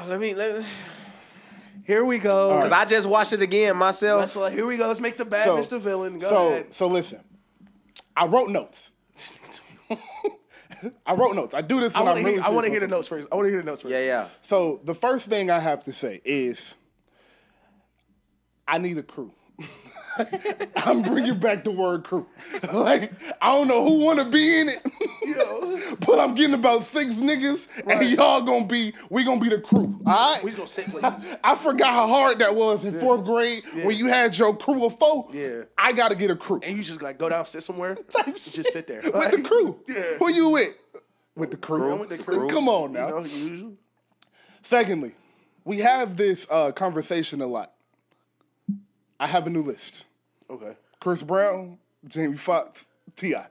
Let me. Here we go. Because I just watched it again myself. Here we go. Let's make the bad bitch the villain. Go ahead. So listen. I wrote notes. I wrote notes. I do this when I'm really I want to hear the notes first. Yeah. So the first thing I have to say is I need a crew. I'm bringing back the word crew. Like, I don't know who want to be in it, but I'm getting about 6 niggas, and we gonna be the crew, all right? We just gonna sit places. I forgot how hard that was in 4th grade when you had your crew of 4. Yeah. I gotta get a crew. And you just like go down, sit somewhere, just sit there. With the crew. Yeah. Who you with? With the crew. I'm with the crew. Come on now. You know, usual. Secondly, we have this conversation a lot. I have a new list. Okay. Chris Brown, Jamie Foxx, T.I.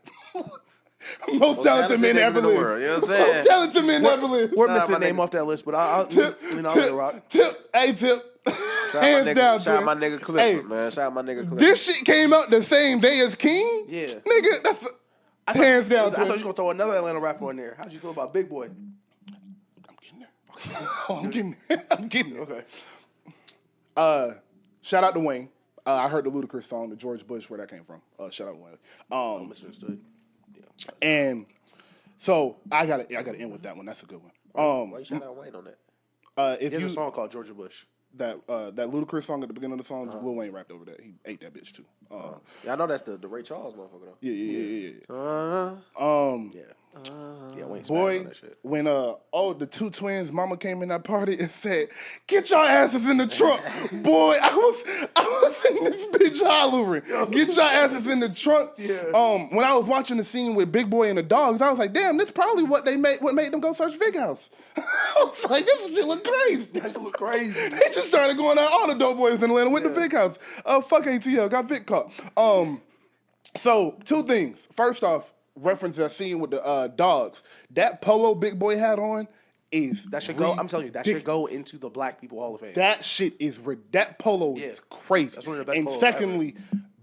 Most talented men ever lived. You know what I'm saying? Most talented men ever lived. We're missing a name off that list, but I'll Tip. Hey, Tip. Hands down, Shout out my Tip. nigga Clifford, man. Shout out my nigga Clifford. This shit came out the same day as King? Yeah. Nigga, that's hands down, I thought you Tip. were gonna throw another Atlanta rapper in there. How'd you feel about Big Boy? I'm getting there. I'm getting there. Okay. Shout out to Wayne. I heard the Ludacris song, the George Bush, where that came from. Shout out to Wayne. Misunderstood. Yeah. And so I gotta end with that one. That's a good one. Why you shout out Wayne on that? If There's you a song called Georgia Bush. that Ludacris song at the beginning of the song, Lil Wayne rapped over that. He ate that bitch too. Yeah, I know that's the Ray Charles motherfucker though. Yeah. Yeah, Wayne Boy, on that shit. when the 2 twins mama came in that party and said, "Get your asses in the trunk," boy, I was in this bitch hollering. Get your asses in the trunk. Yeah. When I was watching the scene with Big Boy and the dogs, I was like, damn, this probably what made them go search Big House. I was like, this shit look crazy. That shit look crazy. They just started going out. All the dope boys in Atlanta went to Vic House. Fuck ATL, got Vic caught. So 2 things. First off, reference that scene with the dogs. That polo Big Boy had on is That should go. I'm telling you, that should go into the Black People Hall of Fame. That shit is that polo is crazy. That's one of the best and polos secondly,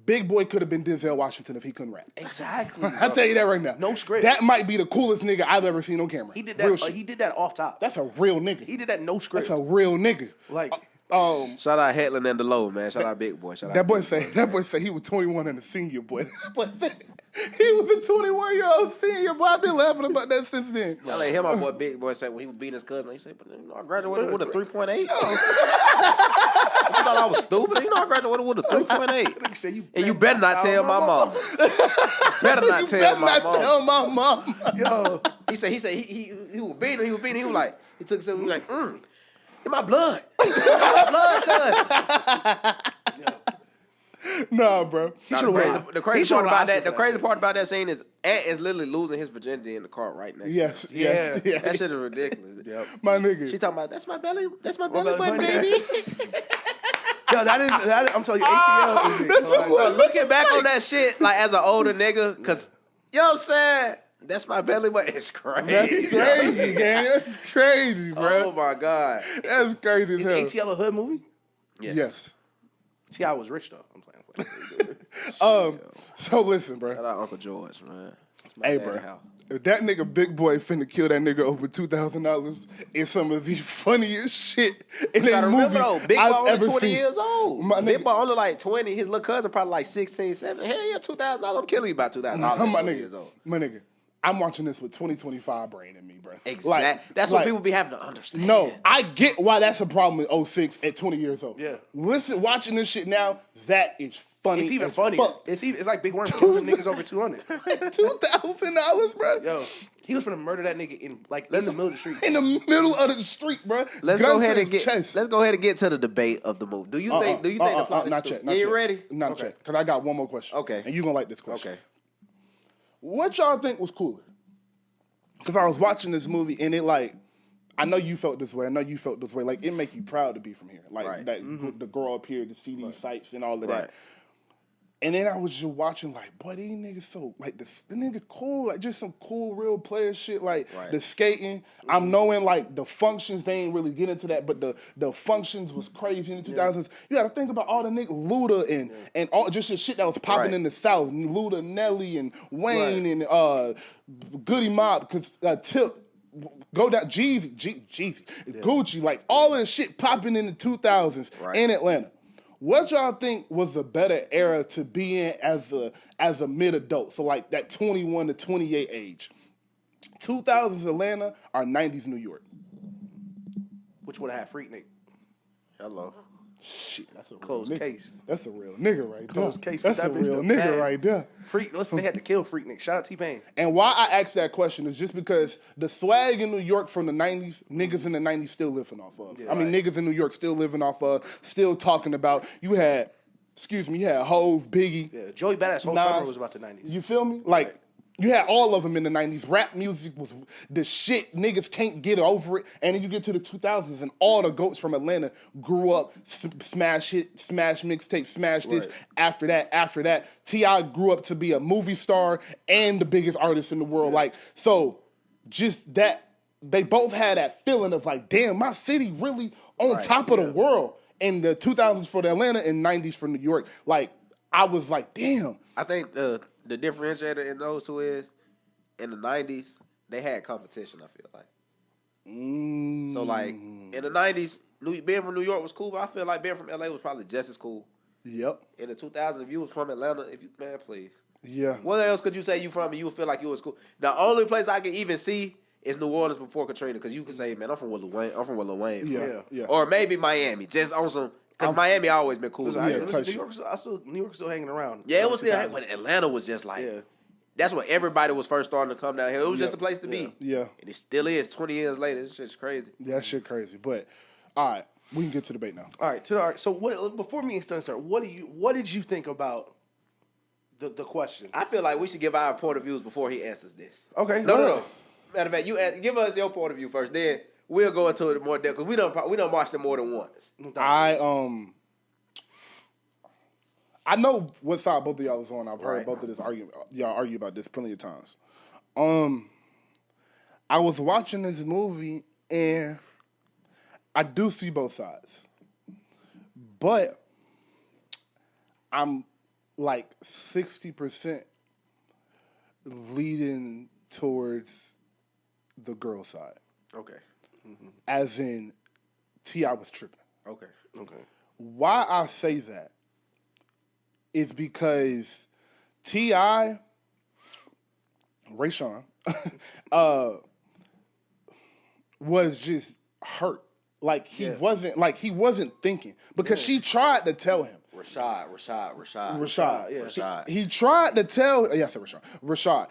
Big Boy could have been Denzel Washington if he couldn't rap. Exactly. I tell you that right now. No script. That might be the coolest nigga I've ever seen on camera. He did that. He did that off top. That's a real nigga. He did that no script. That's a real nigga. Like. Shout out Headland and DeLoe, man. Shout out Big Boy. Shout out That boy say he was 21 and a senior boy. He was a 21-year-old senior boy. I've been laughing about that since then. I like hear my boy Big Boy say when he was beating his cousin, he said, "But you know, I graduated with a 3.8." You thought I was stupid? You know, I graduated with a 3.8. And you better not tell my mom. Better not tell my mom. Yo. He said he was beating him. He was like, he took something. He was like, in my blood. My blood, cuz. Nah, bro. The crazy part about that scene is Ant is literally losing his virginity in the car right next to him. Yes. That shit is ridiculous. Yep. My nigga. She talking about that's my belly button, baby. Yo, that is I'm telling you, ATL is it. So looking back on that shit, like as an older nigga, cause you know what I'm saying? That's my belly button. It's crazy. That's crazy, gang. That's crazy, bro. Oh my God. That's crazy as hell. Is ATL a hood movie? Yes. T.I. was rich though. I'm playing. So listen, bro. Shout out Uncle George, man. Hey, bro. If that nigga Big Boy finna kill that nigga over $2,000, it's some of the funniest shit in a movie though, Big Boy I've only ever 20 seen. years old. Big Boy only like 20. His little cousin probably like 16, 17. Hell yeah, $2,000. I'm killing you by $2,000. My nigga. I'm watching this with 2025 brain in me, bro. Exactly. That's what people be having to understand. No, I get why that's a problem with 06 at 20 years old. Yeah. Listen, watching this shit now, that is funny. It's even as funnier. fuck. It's like Big Worm killing niggas over 200. $2,000, bro. Yo, he was finna murder that nigga in the middle of the street. In the middle of the street, bro. Let's go ahead and get to the debate of the movie. Do you think the plot is not stupid? yet. You ready? Not yet. Because I got one more question. Okay. And you gonna like this question. Okay. What y'all think was cooler? Because I was watching this movie and it like, I know you felt this way. I know you felt this way. Like it make you proud to be from here. Like to grow up here, to see these sights and all of that. And then I was just watching like, boy, these niggas so, like, the nigga cool, like, just some cool, real player shit, like, the skating. I'm knowing, like, the functions, they ain't really get into that, but the functions was crazy in the 2000s. You gotta think about all the niggas, Luda and all, just the shit that was popping in the South. Luda, Nelly, and Wayne, and Goody Mob, because Tip go down, Jeezy, Gucci, like all of the shit popping in the 2000s in Atlanta. What y'all think was a better era to be in as a mid-adult? So like that 21 to 28 age. 2000s Atlanta or 90s New York? Which would have had Freaknik? Hello. Shit, that's a closed case. That's a real nigga right there. Closed case. That's a real nigga right there. Listen, they had to kill Freaknik. Shout out T-Pain. And why I asked that question is just because the swag in New York from the 90s, niggas in the 90s still living off of. Yeah, niggas in New York still living off of, still talking about. You had Hove, Biggie. Yeah, Joey Badass whole summer was about the 90s. You feel me? Like, you had all of them in the 90s. Rap music was the shit. Niggas can't get over it. And then you get to the 2000s and all the GOATs from Atlanta grew up, smash hit, smash mixtape, smash this. After that, T.I. grew up to be a movie star and the biggest artist in the world. Like, so just that, they both had that feeling of like, damn, my city really on top of the world. In the 2000s for the Atlanta and 90s for New York. Like, I was like, damn. I think the differentiator in those two is, in the 90s, they had competition, I feel like. So, like, in the 90s, being from New York was cool, but I feel like being from LA was probably just as cool. Yep. In the 2000s, if you was from Atlanta, man, please. Yeah. What else could you say you from and you would feel like you was cool? The only place I can even see is New Orleans before Katrina, because you can say, man, I'm from Lil Wayne. Yeah. Or maybe Miami, just on some. Because Miami always been cool. New York still hanging around. Yeah, it was still, but Atlanta was just like, that's when everybody was first starting to come down here. It was just a place to be. Yeah. And it still is 20 years later. This shit's crazy. Yeah, that shit crazy. But, all right, we can get to the debate now. All right, so before me and Stun start, what did you think about the question? I feel like we should give our point of views before he answers this. Okay. No. Matter of fact, you give us your point of view first. Then we'll go into it more depth, because we done watched it more than once. I know what side both of y'all was on. I've heard both of this argument. Y'all argue about this plenty of times. I was watching this movie and I do see both sides, but I'm like 60% leading towards the girl side. Okay. Mm-hmm. As in, T.I. was tripping. Okay. Why I say that is because T.I., Rashon, was just hurt. Like he wasn't thinking, because she tried to tell him. Rashad. Yeah. He tried to tell. Yeah, I said Rashad.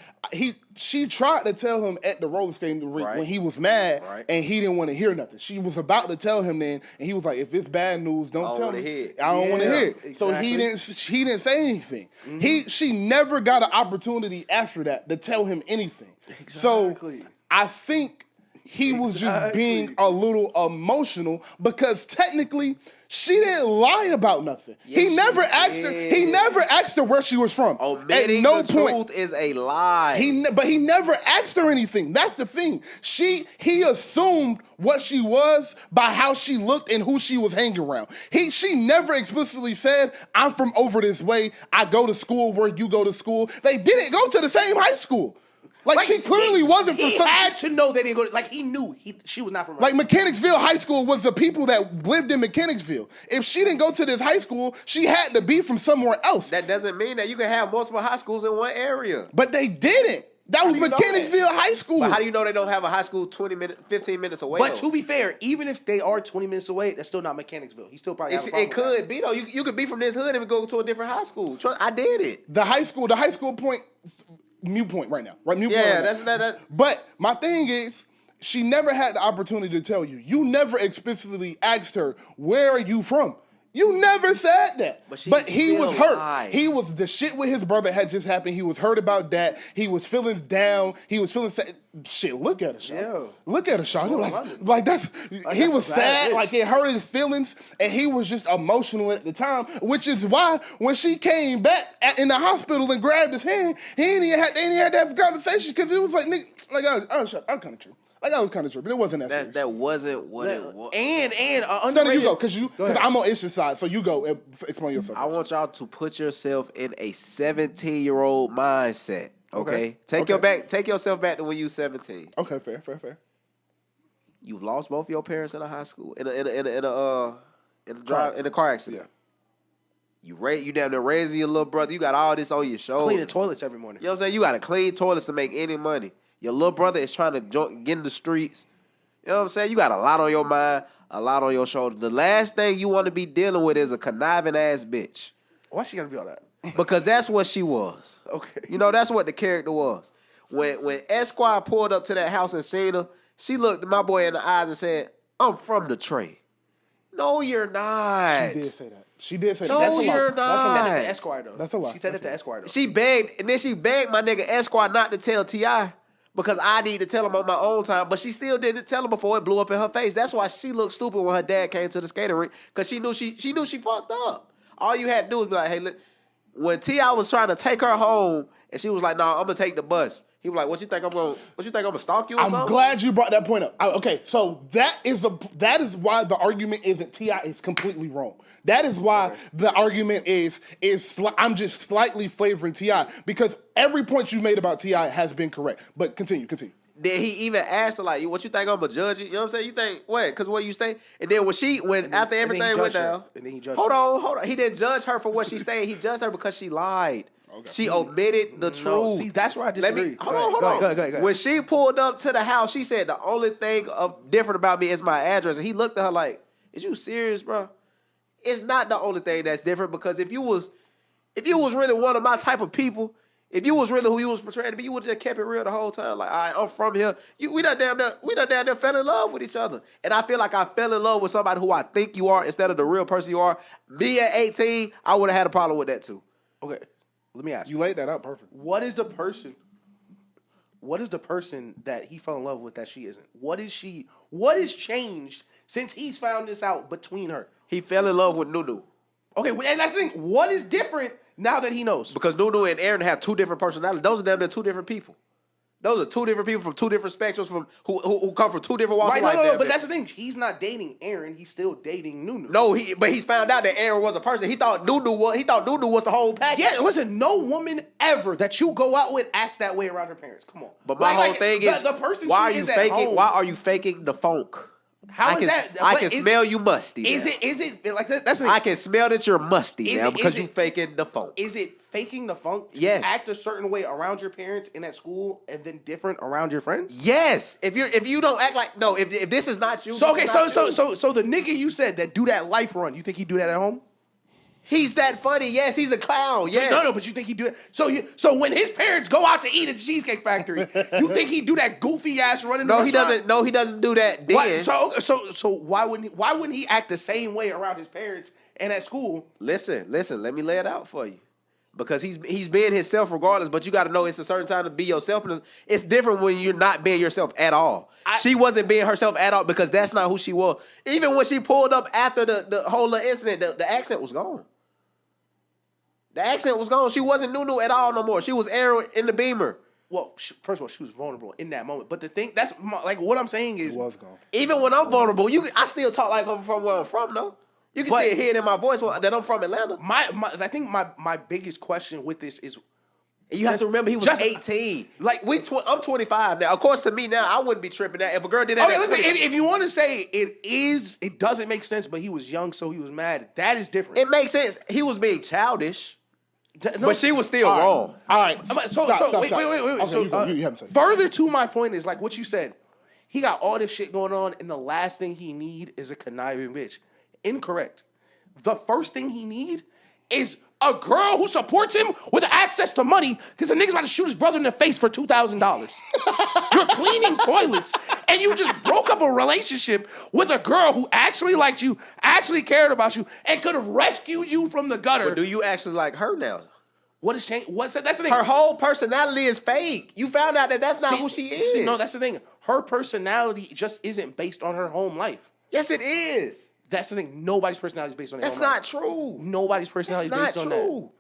She tried to tell him at the roller skating rink when he was mad, and he didn't want to hear nothing. She was about to tell him then, and he was like, "If it's bad news, don't tell me. I don't want to hear it." Exactly. So he didn't say anything. Mm-hmm. She never got an opportunity after that to tell him anything. Exactly. So I think he was just being a little emotional, because technically she didn't lie about nothing. He never asked her. He never asked her where she was from. Omitting the truth is a lie. But he never asked her anything. That's the thing. He assumed what she was by how she looked and who she was hanging around. She never explicitly said, "I'm from over this way. I go to school where you go to school." They didn't go to the same high school. Like she clearly wasn't from. He had to know they didn't go. Like he knew she was not from. Like Mechanicsville High School was the people that lived in Mechanicsville. If she didn't go to this high school, she had to be from somewhere else. That doesn't mean that you can have multiple high schools in one area. But they didn't. That was Mechanicsville High School. But how do you know they don't have a high school 15 minutes away? But to be fair, even if they are 20 minutes away, that's still not Mechanicsville. He still probably has a problem. It could be though. You could be from this hood and go to a different high school. I did it. The high school point. Mute point right now, right? Mute point right that's now. that. But my thing is, she never had the opportunity to tell you. You never explicitly asked her, "Where are you from?" You never said that. But he was hurt. Lied. He was, the shit with his brother had just happened. He was hurt about that. He was feeling down. He was feeling sad. Shit, look at her, Sean. Yeah. Look at her, Sean. Like that's he was sad. Like it hurt his feelings, and he was just emotional at the time. Which is why when she came back in the hospital and grabbed his hand, they ain't had to have a conversation, because it was like, nigga, like I was kind of true. Like I was kind of true, but it wasn't that serious. That wasn't what it was. And Stunner, you go, because I'm on Ish's side, so you go and explain yourself. I want y'all to put yourself in a 17-year-old mindset. Okay? Take yourself back to when you 17. Okay, fair. You've lost both your parents in a high school in a car accident. Yeah. You damn near raising your little brother. You got all this on your shoulders. Cleaning toilets every morning. You know what I'm saying? You got to clean toilets to make any money. Your little brother is trying to get in the streets. You know what I'm saying? You got a lot on your mind, a lot on your shoulders. The last thing you want to be dealing with is a conniving ass bitch. Why she gotta be all that? Because that's what she was. Okay. You know, that's what the character was. When Esquire pulled up to that house and seen her, she looked my boy in the eyes and said, "I'm from the tray." No, you're not. She did say that. No, you're not. She said that to Esquire, though. That's a lie. She said that to Esquire, though. She begged my nigga Esquire not to tell T.I. because I need to tell him on my own time, but she still didn't tell him before it blew up in her face. That's why she looked stupid when her dad came to the skating rink, because she knew she fucked up. All you had to do was be like, hey, look, when T.I. was trying to take her home and she was like, "No, I'm gonna take the bus." He was like, "What you think I'm gonna stalk you or something?" I'm glad you brought that point up. Okay, so that is why the argument isn't T.I. is completely wrong. That is why the argument is I'm just slightly favoring T.I. because every point you made about T.I. has been correct. But continue. Then he even asked her, like, "What you think I'm gonna judge you?" You know what I'm saying? You think what? Because where you stay? And then after everything went down, and then he judged hold on. He didn't judge her for what she stayed. He judged her because she lied. Okay. She omitted the truth. See, that's where I disagree. Hold on. Go ahead. When she pulled up to the house, she said, "The only thing different about me is my address." And he looked at her like, "Is you serious, bro?" It's not the only thing that's different, because if you was really one of my type of people, if you was really who you was portraying to be, you would have just kept it real the whole time. Like, all right, I'm from here. We done damn near fell in love with each other. And I feel like I fell in love with somebody who I think you are instead of the real person you are. Me at 18, I would have had a problem with that too. Okay, let me ask you. You laid that out perfect. What is the person that he fell in love with that she isn't? What is changed since he's found this out between her? He fell in love with NuNu. Okay, and that's the thing. What is different now that he knows? Because NuNu and Aaron have two different personalities. Those are they're two different people. Those are two different people from two different spectrums from who come from two different walks of life. No, but that's the thing. He's not dating Aaron. He's still dating NuNu. No, but he's found out that Aaron was a person. He thought NuNu was the whole package. Yeah, listen, no woman ever that you go out with acts that way around her parents. Come on. But my whole thing is, the person why she are you is faking? at home, why are you faking the funk? How is that? I can smell you musty. Is it like that? That's I can smell that you're musty now because you faking the funk. Is it faking the funk to yes. act a certain way around your parents and at school, and then different around your friends? Yes. If you don't act like if this is not you. So the nigga you said that do that life run, you think he'd do that at home? He's that funny. Yes, he's a clown. Yes. No, but you think he'd do it? So when his parents go out to eat at the Cheesecake Factory, you think he'd do that goofy ass running? No, he doesn't. No, he doesn't do that. Then. So why wouldn't he act the same way around his parents and at school? Listen. Let me lay it out for you. Because he's being himself regardless, but you got to know it's a certain time to be yourself. And it's different when you're not being yourself at all. She wasn't being herself at all because that's not who she was. Even when she pulled up after the whole incident, the accent was gone. The accent was gone. She wasn't NuNu at all no more. She was Aaron in the Beamer. Well, first of all, she was vulnerable in that moment. But the thing, what I'm saying is, it was gone. Even when I'm vulnerable, I still talk like I'm from where I'm from, though. You can still hear it in my voice that I'm from Atlanta. I think my biggest question with this is, you have to remember he was 18. Like I'm 25 now. Of course, to me now, I wouldn't be tripping that if a girl did that. Okay, listen. If you want to say it doesn't make sense, but he was young, so he was mad. That is different. It makes sense. He was being childish. No, but she was still wrong. All right. So wait. Okay, you haven't said further to my point is like what you said. He got all this shit going on, and the last thing he need is a conniving bitch. Incorrect. The first thing he need is a girl who supports him with access to money because the nigga's about to shoot his brother in the face for $2,000. You're cleaning toilets, and you just broke up a relationship with a girl who actually liked you, actually cared about you, and could have rescued you from the gutter. But do you actually like her now? What has changed? That's the thing. Her whole personality is fake. You found out that's not who she is. No, that's the thing. Her personality just isn't based on her home life. Yes, it is. That's the thing. Nobody's personality is based on their home life. That's not true. Nobody's personality is based on that. That's not true.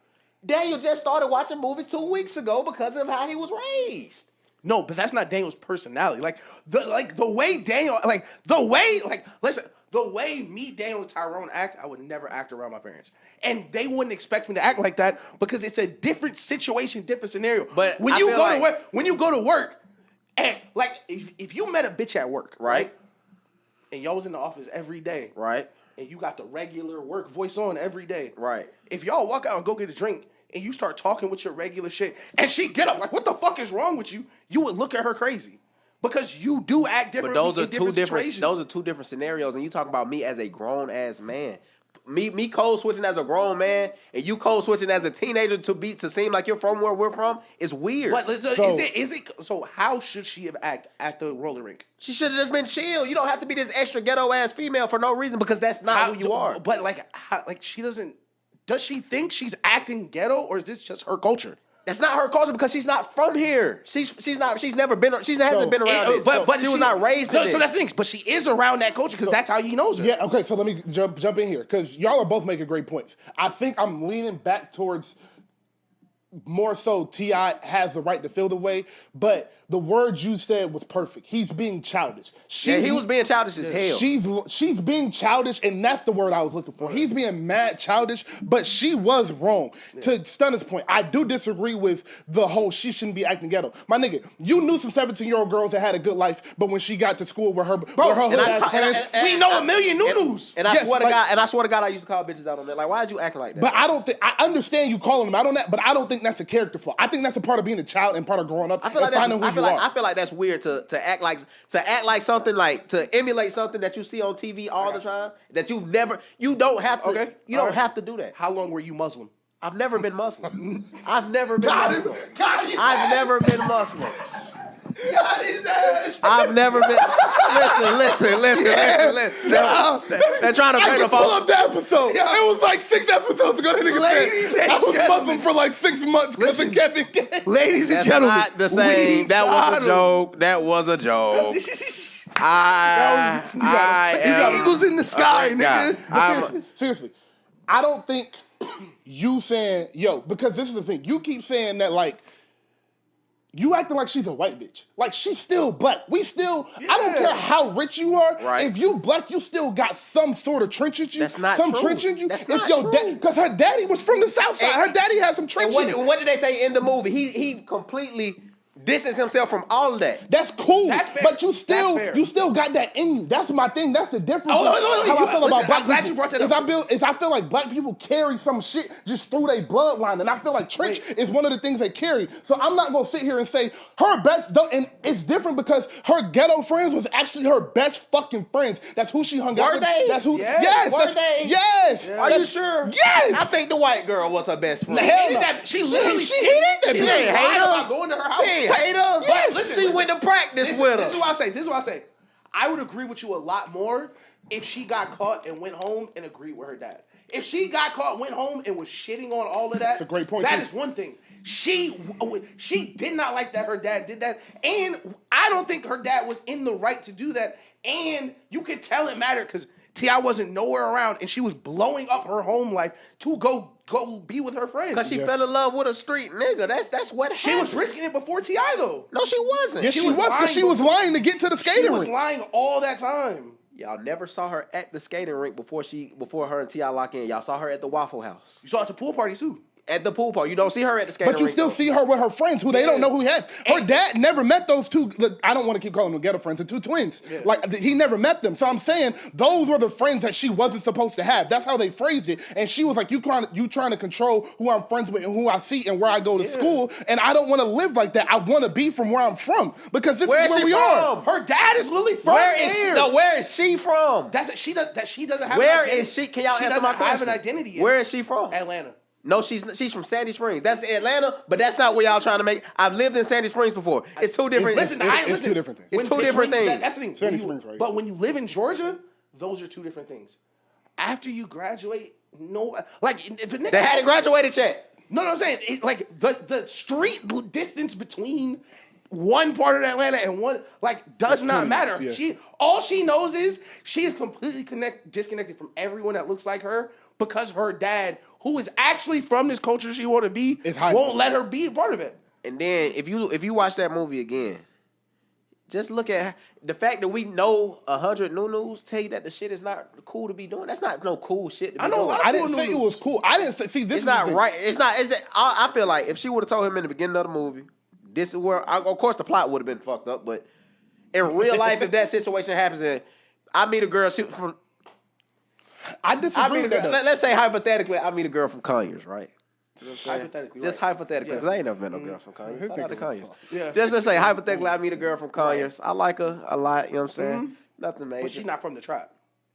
Daniel just started watching movies 2 weeks ago because of how he was raised. No, but that's not Daniel's personality. The way me, Daniel, and Tyrone act, I would never act around my parents. And they wouldn't expect me to act like that because it's a different situation, different scenario. But when you go to work, and like if you met a bitch at work, right? and y'all was in the office every day, right, and you got the regular work voice on every day, right. If y'all walk out and go get a drink and you start talking with your regular shit, and she get up like, what the fuck is wrong with you? You would look at her crazy because you do act differently. But those are two different. Situations. Those are two different scenarios, and you talk about me as a grown ass man. Me code switching as a grown man, and you code switching as a teenager to seem like you're from where we're from is weird. But is it? So how should she have acted at the roller rink? She should have just been chill. You don't have to be this extra ghetto ass female for no reason because that's not who you are. But she doesn't. Does she think she's acting ghetto, or is this just her culture? That's not her culture because she's not from here. She's never been. She hasn't been around this. But she was not raised in it. So that's the thing. But she is around that culture because that's how he knows her. Yeah. Okay. So let me jump in here because y'all are both making great points. I think I'm leaning back towards more so T.I. has the right to feel the way, but the word you said was perfect. He's being childish. He was being childish as hell. She's being childish, and that's the word I was looking for. He's being mad childish, but she was wrong. Yeah. To Stunner's point, I do disagree with the whole she shouldn't be acting ghetto. My nigga, you knew some 17-year-old girls that had a good life, but when she got to school with her hood-ass friends, we know a million NuNus. And I swear to God, I used to call bitches out on that. Like, why'd you act like that? But I understand you calling them out on that, but I don't think that's a character flaw. I think that's a part of being a child and part of growing up. I feel like that's weird to act like something, like to emulate something that you see on TV all the time that you don't have to. Okay. You don't have to do that. How long were you Muslim? I've never been Muslim. I've never been Muslim. I've never been Muslim. God, his ass. I've never been. Listen. They're trying to paint a pull up the episode. Yeah. It was like 6 episodes ago. Ladies and I was Muslim for like 6 months because of Kevin Gates. Ladies and gentlemen, not the same. That was a joke. That was a joke. You got eagles in the sky, nigga. Seriously, I don't think you saying because this is the thing. You keep saying that like. You acting like she's a white bitch. Like, she's still black. I don't care how rich you are. Right. If you black, you still got some sort of trench in you. That's not true. Trench in you. That's not true. Because her daddy was from the South Side. Her daddy had some trench in him. What did they say in the movie? He completely distanced himself from all of that. That's cool. That's fair. But you still got that in you. That's my thing. That's the difference. How I feel about black I'm glad you brought that up. I feel like black people carry some shit just through their bloodline, and I feel like trench is one of the things they carry. So I'm not gonna sit here and say her best, and it's different because her ghetto friends was actually her best fucking friends. That's who she hung out with. That's who. Yes. Were they? Yes. Are you sure? Yes. I think the white girl was her best friend. She literally she hated that bitch. She ain't hate her. Going to her house. She ain't hate her. Yes. She went to practice with her. This is what I say. I would agree with you a lot more if she got caught and went home and agreed with her dad. If she got caught, went home, and was shitting on all of that, that's a great point. That is one thing. She did not like that her dad did that, and I don't think her dad was in the right to do that. And you could tell it mattered because T.I. wasn't nowhere around, and she was blowing up her home life to go be with her friends. Because she fell in love with a street nigga. That's what happened. She was risking it before T.I. though. No, she wasn't. Yes, she was because she was lying to get to the skating rink. She was lying all that time. Y'all never saw her at the skating rink before her and T.I. lock in. Y'all saw her at the Waffle House. You saw her at the pool party too. At the pool party. You don't see her at the skating rink. But you still see her with her friends who they don't know who he has. Her dad never met those two. I don't want to keep calling them ghetto friends. The two twins. Yeah. Like, he never met them. So I'm saying those were the friends that she wasn't supposed to have. That's how they phrased it. And she was like, you trying to control who I'm friends with and who I see and where I go to school. And I don't want to live like that. I want to be from where I'm from. Because this is where we are. Her dad is literally from here. Where is she from? She doesn't have Where is she? Can y'all answer my question? She doesn't have an identity yet. Where is she from? Atlanta. No, she's from Sandy Springs. That's Atlanta, but that's not where y'all trying to make. I've lived in Sandy Springs before. It's two different. It's two different things. It's two different things. That's the thing. Sandy Springs, right? But when you live in Georgia, those are two different things. After you graduate, if a nigga they hadn't graduated yet. No, I'm saying the street distance between one part of Atlanta and one does not matter. Yeah. All she knows is she is completely disconnected from everyone that looks like her because her dad, who is actually from this culture she want to be, won't let her be a part of it. And then if you watch that movie again, just look at the fact that we know 100 NuNus tell you that the shit is not cool to be doing. That's not no cool shit to be doing. I didn't say it was cool. I didn't say this. It's not right. It's not. I feel like if she would have told him in the beginning of the movie, this is where. Of course, the plot would have been fucked up. But in real life, if that situation happens, I meet a girl from. I disagree with that. Let's say hypothetically, I meet a girl from Conyers, right? Hypothetically, just hypothetically, because I ain't never met no girl from Conyers. Shout out to Conyers. Yeah. Just let's say hypothetically, I meet a girl from Conyers. I like her a lot. You know what I'm saying? Nothing major. But she's not from the tribe.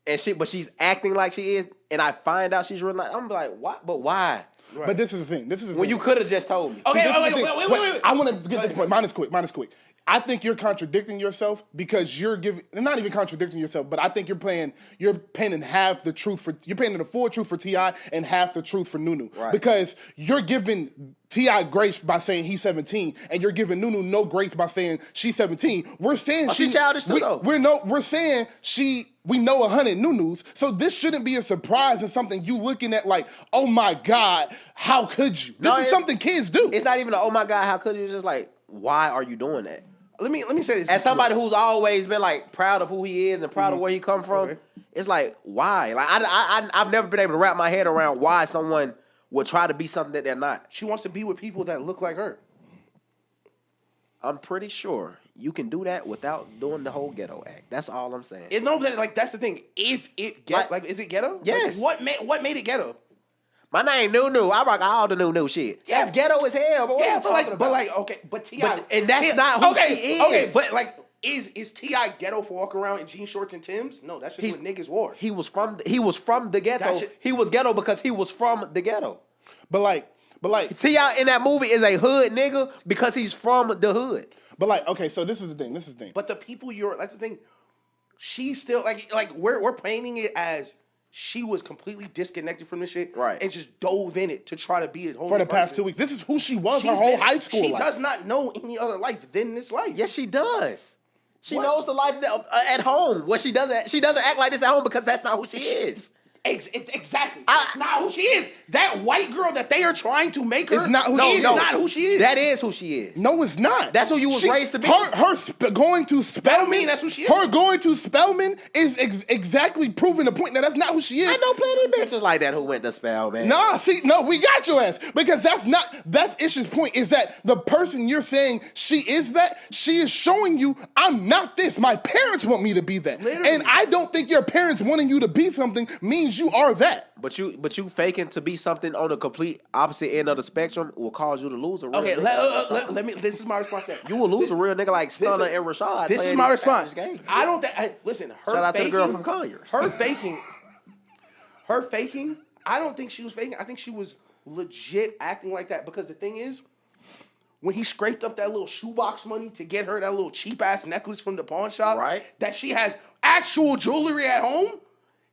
And she's acting like she is, and I find out she's real nice. I'm like, what? But why? Right. But this is the thing. When you could have just told me. Okay, wait. I want to get this point. Mine is quick. I think you're contradicting yourself because you're giving, not even contradicting yourself, but I think you're painting half the truth you're painting the full truth for T.I. and half the truth for NuNu. Right. Because you're giving T.I. grace by saying he's 17, and you're giving NuNu no grace by saying she's 17. We're saying she's childish too, though. We're saying we know 100 NuNus, so this shouldn't be a surprise and something you looking at like, oh my God, how could you? This is something kids do. It's not even oh my God, how could you? It's just like, why are you doing that? Let me say this. As somebody who's always been like proud of who he is and proud of where he come from, it's like, why? Like I've never been able to wrap my head around why someone would try to be something that they're not. She wants to be with people that look like her. I'm pretty sure you can do that without doing the whole ghetto act. That's all I'm saying. That's the thing. Is it ghetto? Is it ghetto? Yes. Like, what made it ghetto? My name NuNu. I rock all the NuNu shit. Yeah. That's ghetto as hell. But T.I. and that's not who she is. Okay, but like, is T.I. ghetto for walk around in jean shorts and Timbs? No, that's just what niggas wore. He was from the ghetto. He was ghetto because he was from the ghetto. But like T.I. in that movie is a hood nigga because he's from the hood. But like, okay, so this is the thing. But the people that's the thing. She's still like we're painting it as she was completely disconnected from this shit, right? And just dove in it to try to be a whole for the past 2 weeks. This is who she was her whole high school life. She life. does not know any other life than this life. Yes, she does. She knows the life at home. What she doesn't act like this at home because that's not who she is. Exactly. That's not who she is. That white girl that they are trying to make her is not who she is. That is who she is. No, it's not. That's who you was raised to be. Going to Spelman. That's who she is. Her going to Spelman is exactly proving the point that that's not who she is. I know plenty of bitches like that who went to Spelman. No, we got your ass because that's Ish's point. Is that the person you're saying she is that she is showing you I'm not this. My parents want me to be that, literally. And I don't think your parents wanting you to be something means you are that. But you faking to be something on the complete opposite end of the spectrum will cause you to lose a real nigga. Okay, let me. This is my response to that. You will lose a real nigga like Stunner and Rashad. This is my response. I don't think. Listen, her shout out faking, to the girl from Conyers. Her faking. I don't think she was faking. I think she was legit acting like that because the thing is, when he scraped up that little shoebox money to get her that little cheap ass necklace from the pawn shop, right? That she has actual jewelry at home.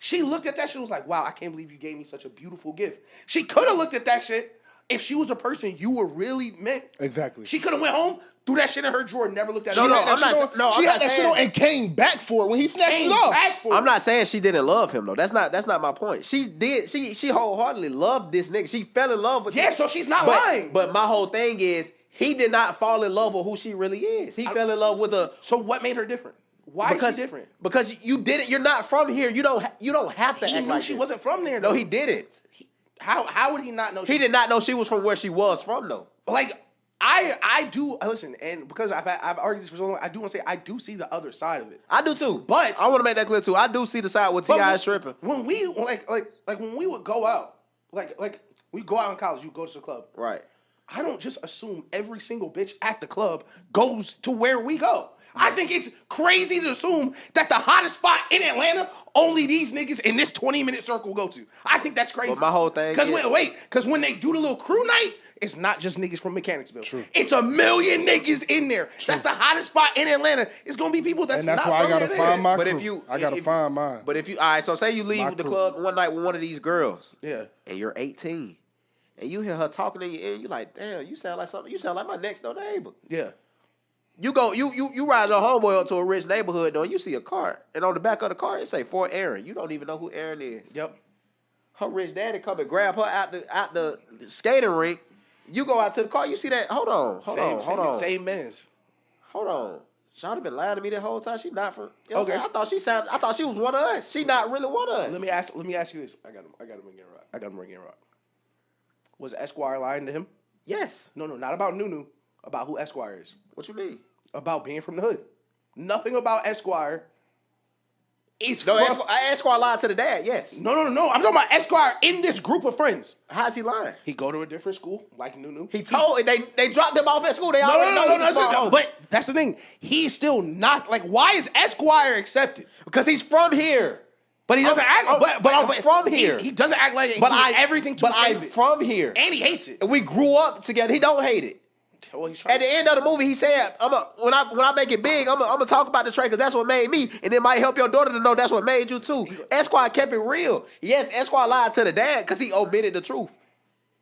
She looked at that shit and was like, wow, I can't believe you gave me such a beautiful gift. She could have looked at that shit if she was a person you were really meant. Exactly. She could have went home, threw that shit in her drawer, never looked at it. She had that shit on and came back for it when he snatched it off. I'm not saying she didn't love him though. That's not my point. She did. She wholeheartedly loved this nigga. She fell in love with him. Yeah, so she's not lying. But my whole thing is he did not fall in love with who she really is. He fell in love with a. So what made her different? Why is she different? Because you didn't. You're not from here. You don't have to act like she wasn't from there. No, he didn't. How would he not know? He did not know she was from where she was from though. Like I do listen, and because I've argued this for so long, I do want to say I do see the other side of it. I do too. But I want to make that clear too. I do see the side with T.I. is tripping. When we like when we would go out, like we go out in college, you go to the club, right? I don't just assume every single bitch at the club goes to where we go. I think it's crazy to assume that the hottest spot in Atlanta only these niggas in this 20-minute circle go to. I think that's crazy. But my whole thing because when they do the little crew night, it's not just niggas from Mechanicsville. True. It's a million niggas in there. True. That's the hottest spot in Atlanta. It's gonna be people that's not from there. And that's why I gotta find my crew. I gotta find mine. But if you, all right, so say you leave the club one night with one of these girls. Yeah. And you're 18. And you hear her talking in your ear, and you're like, damn, you sound like something. You sound like my next door neighbor. Yeah. You ride your homeboy up to a rich neighborhood, though, and you see a car. And on the back of the car, it say, for Aaron. You don't even know who Aaron is. Yep. Her rich daddy come and grab her out the skating rink. You go out to the car, you see that. Hold on. Same men's. Hold on. Shawty been lying to me the whole time. She not from. You know okay. I thought she was one of us. She not really one of us. Let me ask you this. I got him again, Rock. Was Esquire lying to him? Yes. No, not about NuNu. About who Esquire is. What you mean? About being from the hood. Nothing about Esquire Esquire lied to the dad. Yes. No. I'm talking about Esquire in this group of friends. How's he lying? He go to a different school, like NuNu. He told they dropped him off at school. They already know. But that's the thing. He's still not like. Why is Esquire accepted? Because he's from here. But he doesn't act. But I'm from here. He doesn't act like it. But everything. But I'm from here, and he hates it. And we grew up together. He don't hate it. Well, at the end of the movie, he said, "When I make it big, I'm gonna talk about the trade because that's what made me, and it might help your daughter to know that's what made you too." Esquire kept it real. Yes, Esquire lied to the dad because he omitted the truth.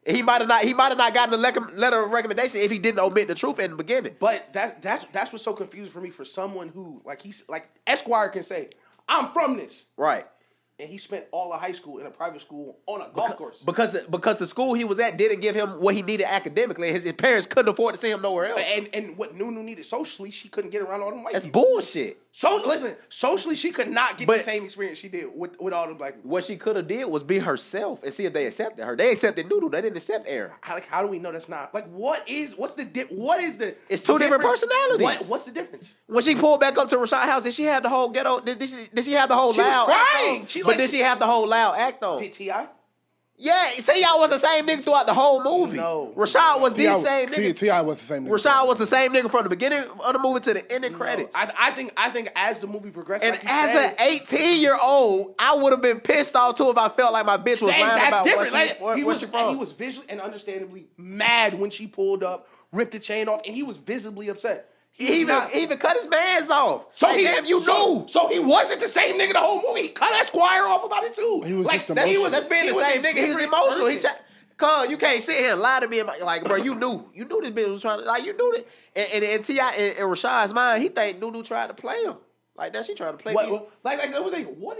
He might have not gotten a letter of recommendation if he didn't omit the truth in the beginning. But that's what's so confusing for me for someone who like Esquire can say, "I'm from this," right. And he spent all of high school in a private school on a golf course. Because the school he was at didn't give him what he needed academically. His parents couldn't afford to send him nowhere else. And what NuNu needed socially, she couldn't get around all them white That's people. bullshit. So listen, socially she could not get the same experience she did with all them black people. What she could have did was be herself and see if they accepted her. They accepted NuNu. They didn't accept Aaron. How do we know that's not what's the It's two different personalities. What's the difference? When she pulled back up to Rashon's house, did she have the whole ghetto? Did she have the whole she loud was act crying. on? Did she have the whole loud act on? Did T.I.? Yeah, say y'all was the same nigga throughout the whole movie. No. Rashon was the same nigga. T.I. was the same nigga. Rashon was the same nigga from the beginning of the movie to the ending credits. I think as the movie progressed, and like as an 18-year-old, I would have been pissed off too if I felt like my bitch was lying about where she from. He was visually and understandably mad when she pulled up, ripped the chain off, and he was visibly upset. He even cut his mans off. So like, damn, you knew. So he wasn't the same nigga the whole movie. He cut Esquire off about it too. He was just emotional. That's being the same nigga. He was emotional. Cuz you can't sit here and lie to me. Like, bro, you knew this bitch was trying to, like, you knew that. And T.I. in Rashad's mind, he think NuNu tried to play him. Like, that she tried to play me. Like I was like, what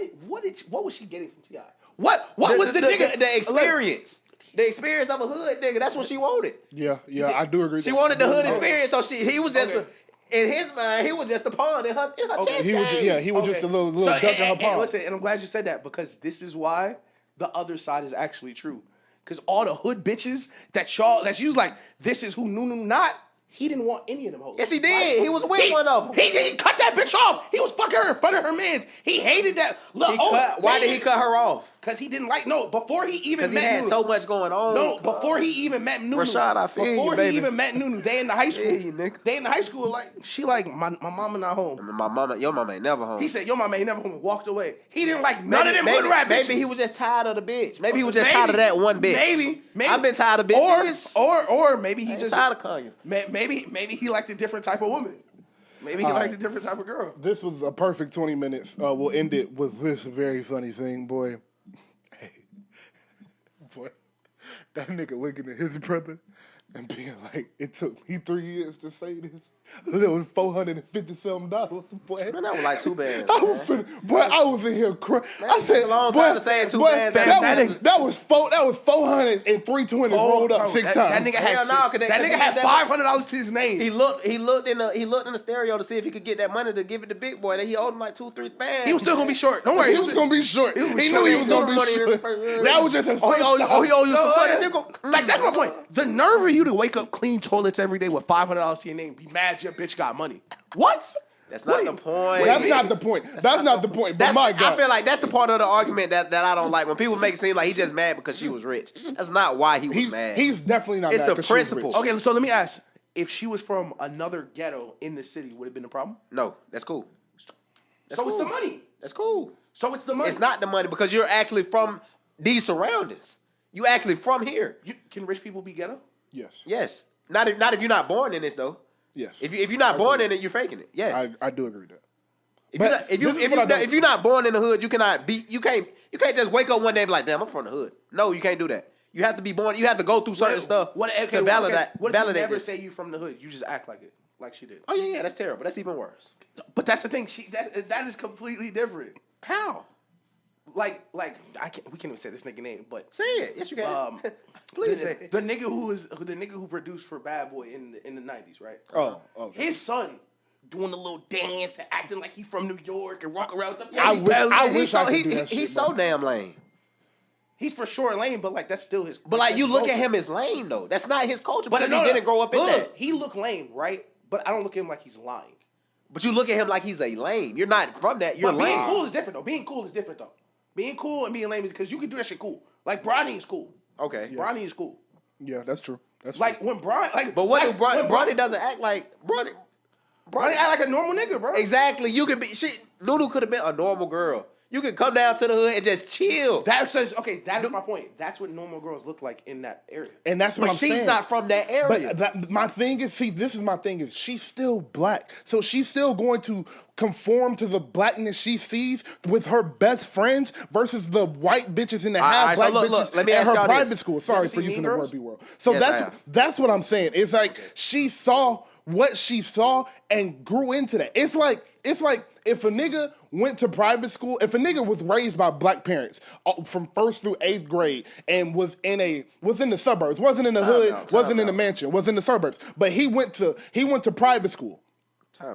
was she getting from T.I.? What was the nigga? The experience. The experience of a hood nigga. That's what she wanted. Yeah, I do agree. She wanted the hood experience, so he was just in his mind, he was just a pawn in her chess game. He was just a little duck in her pawn. Listen, and I'm glad you said that because this is why the other side is actually true. Because all the hood bitches that she was like, this is who NuNu not. He didn't want any of them hoes. Yes, he did. Right? He was with one of them. He cut that bitch off. He was fucking her in front of her mans. He hated that. Why did he cut her off? Because he didn't like, before he even met NuNu. Because he had so much going on. No, before he even met NuNu. Rashad, I feel before you, he even met NuNu, they in the high school. They in the high school, like, she like, my mama not home. Your mama ain't never home. He said, your mama ain't never home, walked away. He didn't like none of them hood rat bitches. Maybe he was just tired of the bitch. Maybe he was just tired of that one bitch. Maybe. I've been tired of bitches. Or maybe he just tired of Kanye. Maybe he liked a different type of woman. Maybe he liked a different type of girl. This was a perfect 20 minutes. We'll end it with this very funny thing, boy. Hey, boy, that nigga looking at his brother and being like, it took me 3 years to say this. It was $450-something, boy. Man, that was like 2 bands. I was in here crying. I said, a long time to say 2 bands. That was 400 and 320s rolled up 6 times. That nigga had $500 to his name. He looked in the stereo to see if he could get that money to give it to Big Boy. That he owed him like 2-3 bands. He was still gonna be short. Don't worry, he was gonna be short. He knew he was gonna be short. That was just his first. He owe you some money. Like that's my point. The nerve of you to wake up clean toilets every day with $500 to your name, be mad your bitch got money. What? That's not the point. That's not the point. That's not the point. But my God, I feel like that's the part of the argument that I don't like. When people make it seem like he just mad because she was rich. That's not why he was mad. He's definitely not mad. It's the principle. Okay, so let me ask. If she was from another ghetto in the city, would it have been a problem? No, that's cool. It's the money. That's cool. So it's the money. It's not the money because you're actually from these surroundings. You actually from here. Can rich people be ghetto? Yes. Yes. Not if you're not born in this though. Yes. If you're not born in it, you're faking it. Yes. I do agree with that. If you're not born in the hood, you can't just wake up one day and be like, damn, I'm from the hood. No, you can't do that. You have to be born. You have to go through certain stuff to validate. What if you never say you from the hood? You just act like it, like she did. Oh yeah, that's terrible. That's even worse. But that's the thing. That is completely different. How? Like we can't even say this nigga name, but say it. Yes, you can. Please say it. The nigga who produced for Bad Boy in the 90s, right? Oh, okay. His son doing the little dance and acting like he from New York and walk around with the I wish I could do that shit, he's so damn lame. He's for sure lame, but like that's still his. But like you look at him as lame though. That's not his culture because he didn't grow up in that. He look lame, right? But I don't look at him like he's lying. But you look at him like he's a lame. You're not from that. You're but lame. being cool is different, though. Being cool is different, though. Being cool and being lame is because you can do that shit cool. Like, Bronny is cool. Okay. Yes. Bronny is cool. Yeah, that's true. That's like, true. when Bronny... Like, but what if Bronny doesn't act like... Bronny act like a normal nigga, bro. Exactly. You could be... NuNu could have been a normal girl. You could come down to the hood and just chill. That is my point. That's what normal girls look like in that area. And that's what I'm saying. But she's not from that area. But my thing is, this is my thing is, she's still black. So she's still going to conform to the blackness she sees with her best friends versus the white bitches in the half black bitches let me at ask her private this. school. Sorry for using the word B-word. So yes, that's what I'm saying. It's like she saw what she saw and grew into that. It's like if a nigga went to private school, if a nigga was raised by black parents from 1st through 8th grade and was in the suburbs, wasn't in the hood, wasn't in the mansion, was in the suburbs, but he went to private school.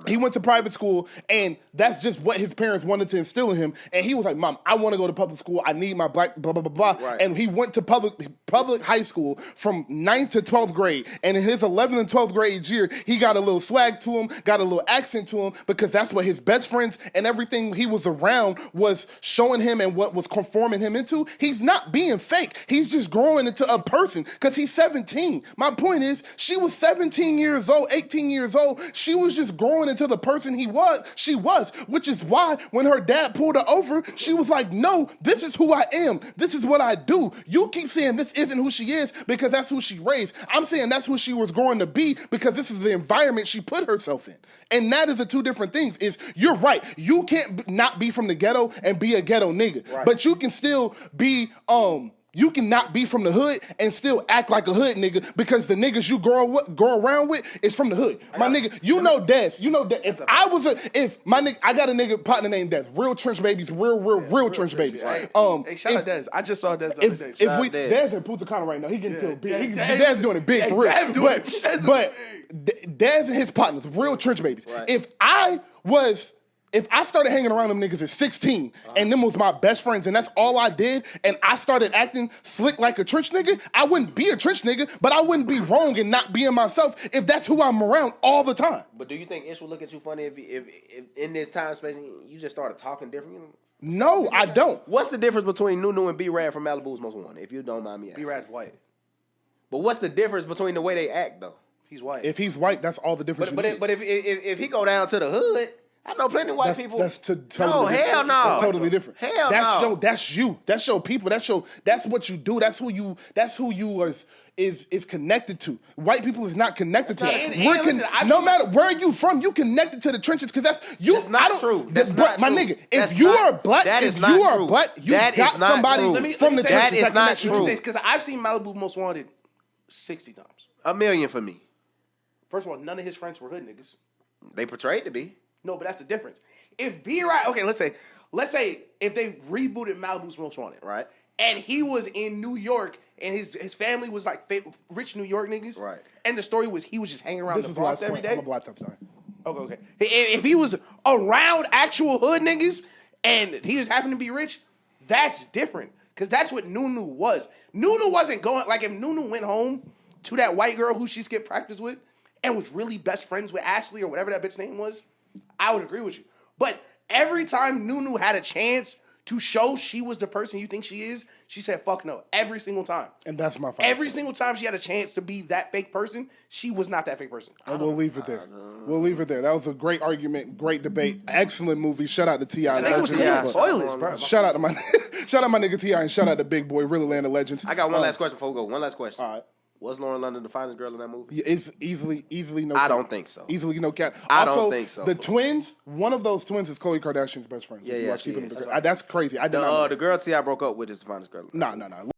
He went to private school, and that's just what his parents wanted to instill in him. And he was like, "Mom, I want to go to public school. I need my black blah blah blah blah." Right. And he went to public high school from 9th to 12th grade. And in his 11th and 12th grade year, he got a little swag to him, got a little accent to him, because that's what his best friends and everything he was around was showing him and what was conforming him into. He's not being fake. He's just growing into a person because he's 17. My point is, she was 17 years old, 18 years old. She was just growing into the person she was, which is why when her dad pulled her over, she was like, "No, this is who I am. This is what I do. You keep saying this isn't who she is because that's who she raised. I'm saying that's who she was growing to be because this is the environment she put herself in." And that is the two different things. Is you're right. You can't not be from the ghetto and be a ghetto nigga, right. But you can still be You can not be from the hood and still act like a hood nigga because the niggas you grow around with is from the hood. My nigga, you know Des. I got a nigga partner named Des. Real trench babies, real trench babies. Hey, shout out Des. I just saw Des the other day. Des in Punta Cana right now, he getting killed big. Des doing it big for real. But Des and his partners, real trench babies. Right. If I started hanging around them niggas at 16 and them was my best friends and that's all I did and I started acting slick like a trench nigga, I wouldn't be a trench nigga, but I wouldn't be wrong and not being myself if that's who I'm around all the time. But do you think Ish would look at you funny if in this time space you just started talking different? No, I don't. What's the difference between NuNu and B-Rad from Malibu's Most Wanted, if you don't mind me asking? B-Rad's white. But what's the difference between the way they act, though? He's white. If he's white, that's all the difference. But if he go down to the hood, I know plenty of white people. That's totally no, different. hell no. That's totally different. Hell no. That's you. That's your people. That's what you do. That's who you is connected to. White people is not connected to that. No matter where you from, you connected to the trenches because that's you. That's not true. That's not my true. nigga. If you are black, that is not true. You got somebody from the trenches. That is not true. Because I've seen Malibu Most Wanted 60 times. 1,000,000 for me. First of all, none of his friends were hood niggas. They portrayed to be. No, but that's the difference. If B-Rad, okay, let's say if they rebooted Malibu's Most Wanted, right, and he was in New York and his family was like rich New York niggas, right, and the story was he was just hanging around the Bronx every day. I'm a laptop sorry. Okay. If he was around actual hood niggas and he just happened to be rich, that's different because that's what NuNu was. NuNu wasn't going like if NuNu went home to that white girl who she skipped practice with and was really best friends with Ashley or whatever that bitch name was, I would agree with you. But every time NuNu had a chance to show she was the person you think she is, she said, fuck no. Every single time. And that's my fault. Every single time she had a chance to be that fake person, she was not that fake person. We'll leave it there. We'll leave it there. That was a great argument, great debate, excellent movie. Shout out to T.I. That was toilets, bro. Shout out to my nigga T.I. and shout out to Big Boy, Real Atlanta Legends. I got one last question before we go. One last question. All right. Was Lauren London the finest girl in that movie? Yeah, it's easily no I cap. don't think so. Easily no cap. I also, don't think so. The twins, one of those twins is Khloe Kardashian's best friend. Yeah, that's crazy. I did not. The girl T.I. broke up with is the finest girl. No.